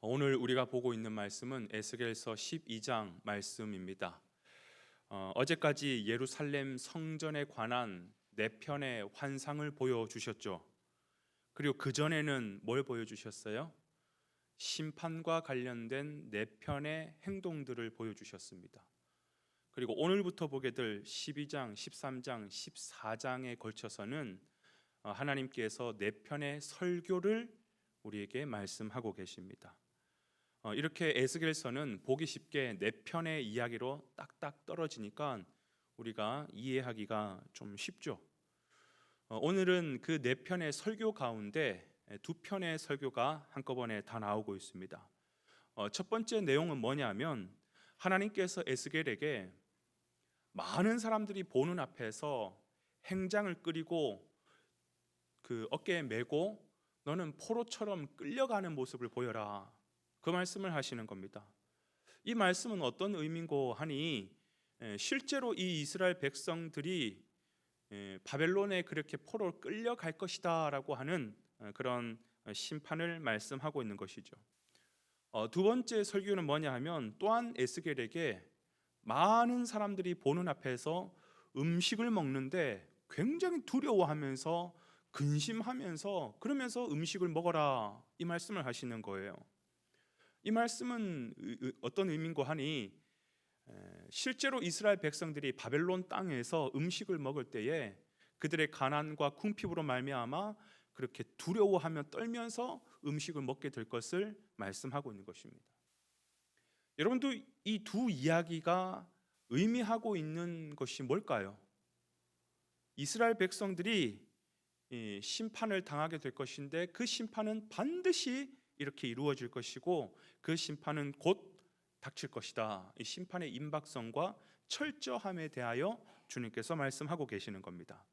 오늘 우리가 보고 있는 말씀은 에스겔서 12장 말씀입니다. 어제까지 예루살렘 성전에 관한 네 편의 환상을 보여주셨죠. 그리고 그 전에는 뭘 보여주셨어요? 심판과 관련된 네 편의 행동들을 보여주셨습니다. 그리고 오늘부터 보게 될 12장, 13장, 14장에 걸쳐서는 하나님께서 네 편의 설교를 우리에게 말씀하고 계십니다. 이렇게 에스겔서는 보기 쉽게 네 편의 이야기로 딱딱 떨어지니까 우리가 이해하기가 좀 쉽죠. 오늘은 그 네 편의 설교 가운데 두 편의 설교가 한꺼번에 다 나오고 있습니다. 첫 번째 내용은 뭐냐면 하나님께서 에스겔에게 많은 사람들이 보는 앞에서 행장을 끄리고 그 어깨에 메고 너는 포로처럼 끌려가는 모습을 보여라, 그 말씀을 하시는 겁니다. 이 말씀은 어떤 의미인고 하니 실제로 이 이스라엘 백성들이 바벨론에 그렇게 포로로 끌려갈 것이다 라고 하는 그런 심판을 말씀하고 있는 것이죠. 두 번째 설교는 뭐냐 하면 또한 에스겔에게 많은 사람들이 보는 앞에서 음식을 먹는데 굉장히 두려워하면서 근심하면서 그러면서 음식을 먹어라, 이 말씀을 하시는 거예요. 이 말씀은 어떤 의미인고 하니 실제로 이스라엘 백성들이 바벨론 땅에서 음식을 먹을 때에 그들의 가난과 궁핍으로 말미암아 그렇게 두려워하며 떨면서 음식을 먹게 될 것을 말씀하고 있는 것입니다. 여러분도 이 두 이야기가 의미하고 있는 것이 뭘까요? 이스라엘 백성들이 심판을 당하게 될 것인데 그 심판은 반드시 이렇게 이루어질 것이고 그 심판은 곧 닥칠 것이다. 이 심판의 임박성과 철저함에 대하여 주님께서 말씀하고 계시는 겁니다.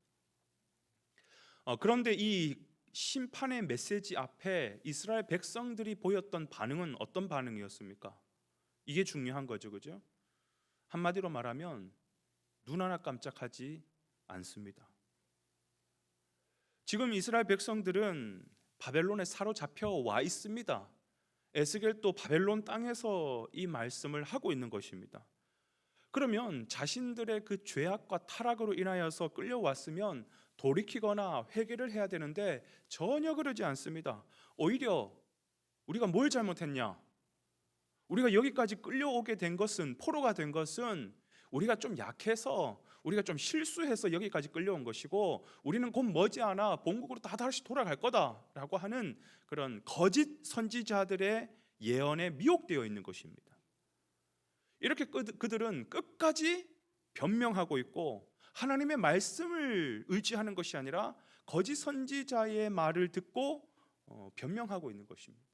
그런데 이 심판의 메시지 앞에 이스라엘 백성들이 보였던 반응은 어떤 반응이었습니까? 이게 중요한 거죠, 그죠? 한마디로 말하면 눈 하나 깜짝하지 않습니다. 지금 이스라엘 백성들은 바벨론에 사로잡혀 와 있습니다. 에스겔도 바벨론 땅에서 이 말씀을 하고 있는 것입니다. 그러면 자신들의 그 죄악과 타락으로 인하여서 끌려왔으면 돌이키거나 회개를 해야 되는데 전혀 그러지 않습니다. 오히려 우리가 뭘 잘못했냐? 우리가 여기까지 끌려오게 된 것은, 포로가 된 것은 우리가 좀 약해서, 우리가 좀 실수해서 여기까지 끌려온 것이고 우리는 곧 머지않아 본국으로 다 다시 돌아갈 거다라고 하는 그런 거짓 선지자들의 예언에 미혹되어 있는 것입니다. 이렇게 그들은 끝까지 변명하고 있고 하나님의 말씀을 의지하는 것이 아니라 거짓 선지자의 말을 듣고 변명하고 있는 것입니다.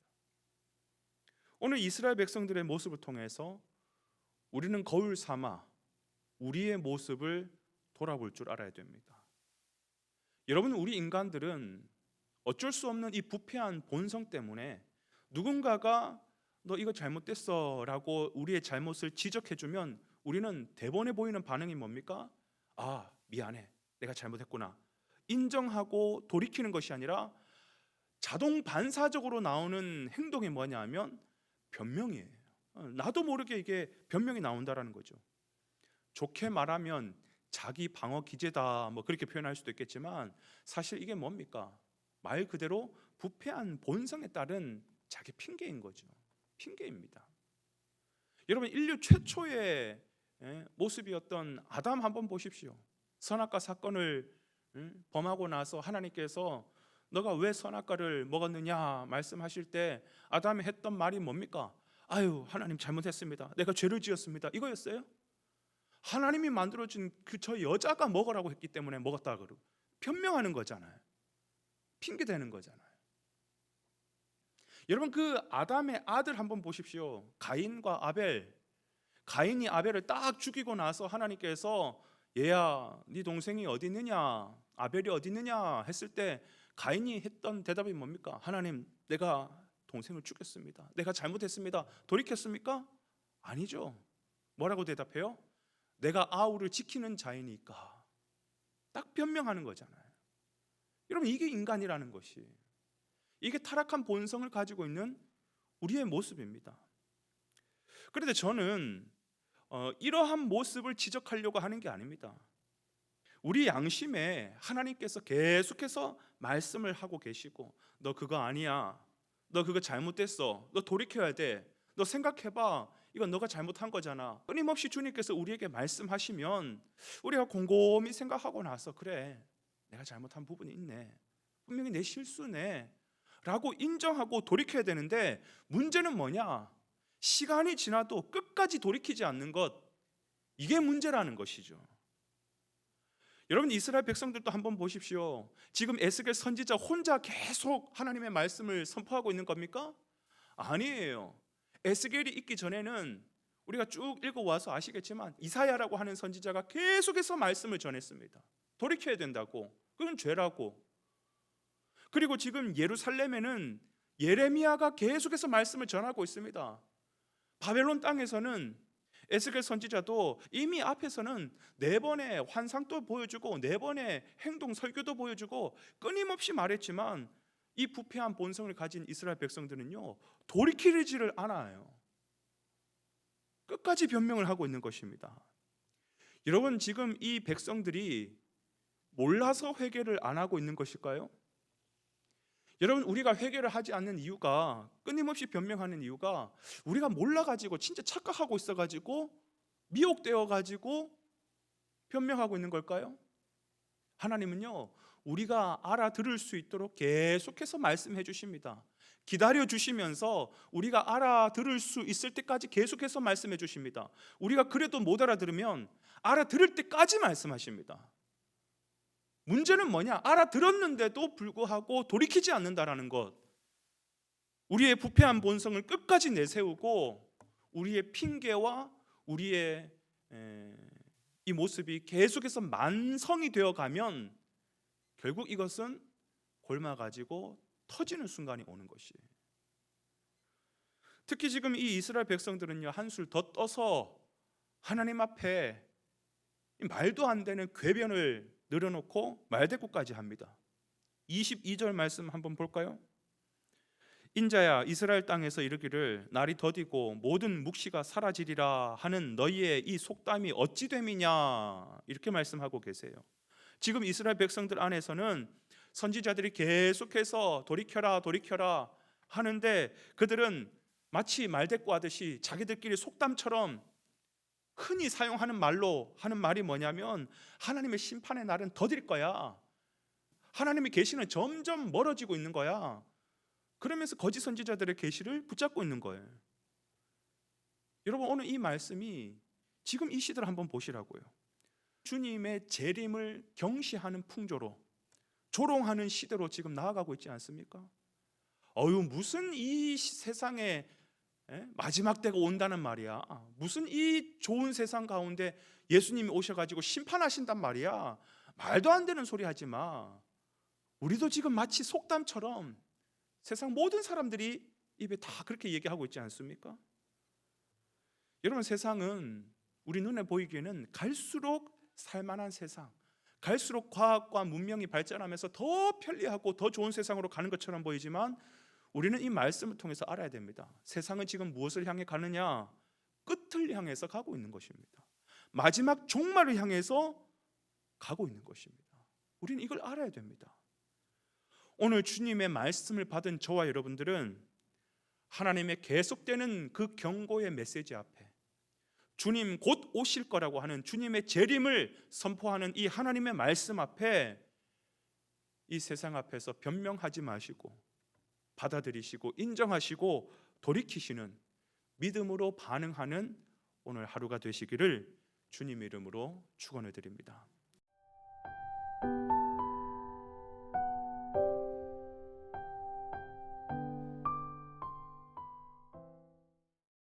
오늘 이스라엘 백성들의 모습을 통해서 우리는 거울 삼아 우리의 모습을 돌아볼 줄 알아야 됩니다. 여러분, 우리 인간들은 어쩔 수 없는 이 부패한 본성 때문에 누군가가 너 이거 잘못됐어 라고 우리의 잘못을 지적해주면 우리는 대번에 보이는 반응이 뭡니까? 아, 미안해, 내가 잘못했구나, 인정하고 돌이키는 것이 아니라 자동 반사적으로 나오는 행동이 뭐냐 하면 변명이에요. 나도 모르게 이게 변명이 나온다라는 거죠. 좋게 말하면 자기 방어 기제다, 뭐 그렇게 표현할 수도 있겠지만 사실 이게 뭡니까? 말 그대로 부패한 본성에 따른 자기 핑계인 거죠. 핑계입니다. 여러분, 인류 최초의 모습이었던 아담 한번 보십시오. 선악과 사건을 범하고 나서 하나님께서 너가 왜 선악과를 먹었느냐 말씀하실 때 아담이 했던 말이 뭡니까? 아유, 하나님 잘못했습니다, 내가 죄를 지었습니다, 이거였어요? 하나님이 만들어준 그 저 여자가 먹으라고 했기 때문에 먹었다 그러고 변명하는 거잖아요. 핑계대는 거잖아요. 여러분, 그 아담의 아들 한번 보십시오. 가인과 아벨. 가인이 아벨을 딱 죽이고 나서 하나님께서 얘야, 네 동생이 어디 있느냐, 아벨이 어디 있느냐 했을 때 가인이 했던 대답이 뭡니까? 하나님, 내가 동생을 죽였습니다, 내가 잘못했습니다, 돌이켰습니까? 아니죠. 뭐라고 대답해요? 내가 아우를 지키는 자이니까. 딱 변명하는 거잖아요. 여러분, 이게 인간이라는 것이, 이게 타락한 본성을 가지고 있는 우리의 모습입니다. 그런데 저는 이러한 모습을 지적하려고 하는 게 아닙니다. 우리 양심에 하나님께서 계속해서 말씀을 하고 계시고, 너 그거 아니야, 너 그거 잘못됐어, 너 돌이켜야 돼, 너 생각해봐, 이건 너가 잘못한 거잖아. 끊임없이 주님께서 우리에게 말씀하시면 우리가 곰곰이 생각하고 나서, 그래, 내가 잘못한 부분이 있네, 분명히 내 실수네 라고 인정하고 돌이켜야 되는데, 문제는 뭐냐? 시간이 지나도 끝까지 돌이키지 않는 것, 이게 문제라는 것이죠. 여러분, 이스라엘 백성들도 한번 보십시오. 지금 에스겔 선지자 혼자 계속 하나님의 말씀을 선포하고 있는 겁니까? 아니에요. 에스겔이 있기 전에는 우리가 쭉 읽어와서 아시겠지만 이사야라고 하는 선지자가 계속해서 말씀을 전했습니다. 돌이켜야 된다고, 그건 죄라고. 그리고 지금 예루살렘에는 예레미야가 계속해서 말씀을 전하고 있습니다. 바벨론 땅에서는 에스겔 선지자도 이미 앞에서는 4번의 환상도 보여주고 4번의 행동 설교도 보여주고 끊임없이 말했지만, 이 부패한 본성을 가진 이스라엘 백성들은요, 돌이키지를 않아요. 끝까지 변명을 하고 있는 것입니다. 여러분, 지금 이 백성들이 몰라서 회개를 안 하고 있는 것일까요? 여러분, 우리가 회개를 하지 않는 이유가, 끊임없이 변명하는 이유가, 우리가 몰라가지고 진짜 착각하고 있어가지고 미혹되어가지고 변명하고 있는 걸까요? 하나님은요, 우리가 알아들을 수 있도록 계속해서 말씀해 주십니다. 기다려 주시면서 우리가 알아들을 수 있을 때까지 계속해서 말씀해 주십니다. 우리가 그래도 못 알아들으면 알아들을 때까지 말씀하십니다. 문제는 뭐냐? 알아들었는데도 불구하고 돌이키지 않는다라는 것. 우리의 부패한 본성을 끝까지 내세우고 우리의 핑계와 우리의 이 모습이 계속해서 만성이 되어 가면 결국 이것은 골마가지고 터지는 순간이 오는 것이에요. 특히 지금 이 이스라엘 백성들은요, 한술 더 떠서 하나님 앞에 말도 안 되는 궤변을 늘어놓고 말대꾸까지 합니다. 22절 말씀 한번 볼까요? 인자야, 이스라엘 땅에서 이르기를 날이 더디고 모든 묵시가 사라지리라 하는 너희의 이 속담이 어찌 됨이냐, 이렇게 말씀하고 계세요. 지금 이스라엘 백성들 안에서는 선지자들이 계속해서 돌이켜라 돌이켜라 하는데, 그들은 마치 말대꾸하듯이 자기들끼리 속담처럼 흔히 사용하는 말로 하는 말이 뭐냐면, 하나님의 심판의 날은 더딜 거야, 하나님의 계시는 점점 멀어지고 있는 거야, 그러면서 거짓 선지자들의 계시를 붙잡고 있는 거예요. 여러분, 오늘 이 말씀이 지금 이 시대를 한번 보시라고요. 주님의 재림을 경시하는 풍조로, 조롱하는 시대로 지금 나아가고 있지 않습니까? 무슨 이 세상에 마지막 때가 온다는 말이야, 무슨 이 좋은 세상 가운데 예수님이 오셔가지고 심판하신단 말이야, 말도 안 되는 소리 하지 마. 우리도 지금 마치 속담처럼 세상 모든 사람들이 입에 다 그렇게 얘기하고 있지 않습니까? 여러분, 세상은 우리 눈에 보이기에는 갈수록 살만한 세상, 갈수록 과학과 문명이 발전하면서 더 편리하고 더 좋은 세상으로 가는 것처럼 보이지만, 우리는 이 말씀을 통해서 알아야 됩니다. 세상은 지금 무엇을 향해 가느냐? 끝을 향해서 가고 있는 것입니다. 마지막 종말을 향해서 가고 있는 것입니다. 우리는 이걸 알아야 됩니다. 오늘 주님의 말씀을 받은 저와 여러분들은 하나님의 계속되는 그 경고의 메시지 앞에, 주님 곧 오실 거라고 하는 주님의 재림을 선포하는 이 하나님의 말씀 앞에, 이 세상 앞에서 변명하지 마시고 받아들이시고 인정하시고 돌이키시는 믿음으로 반응하는 오늘 하루가 되시기를 주님 이름으로 축원해 드립니다.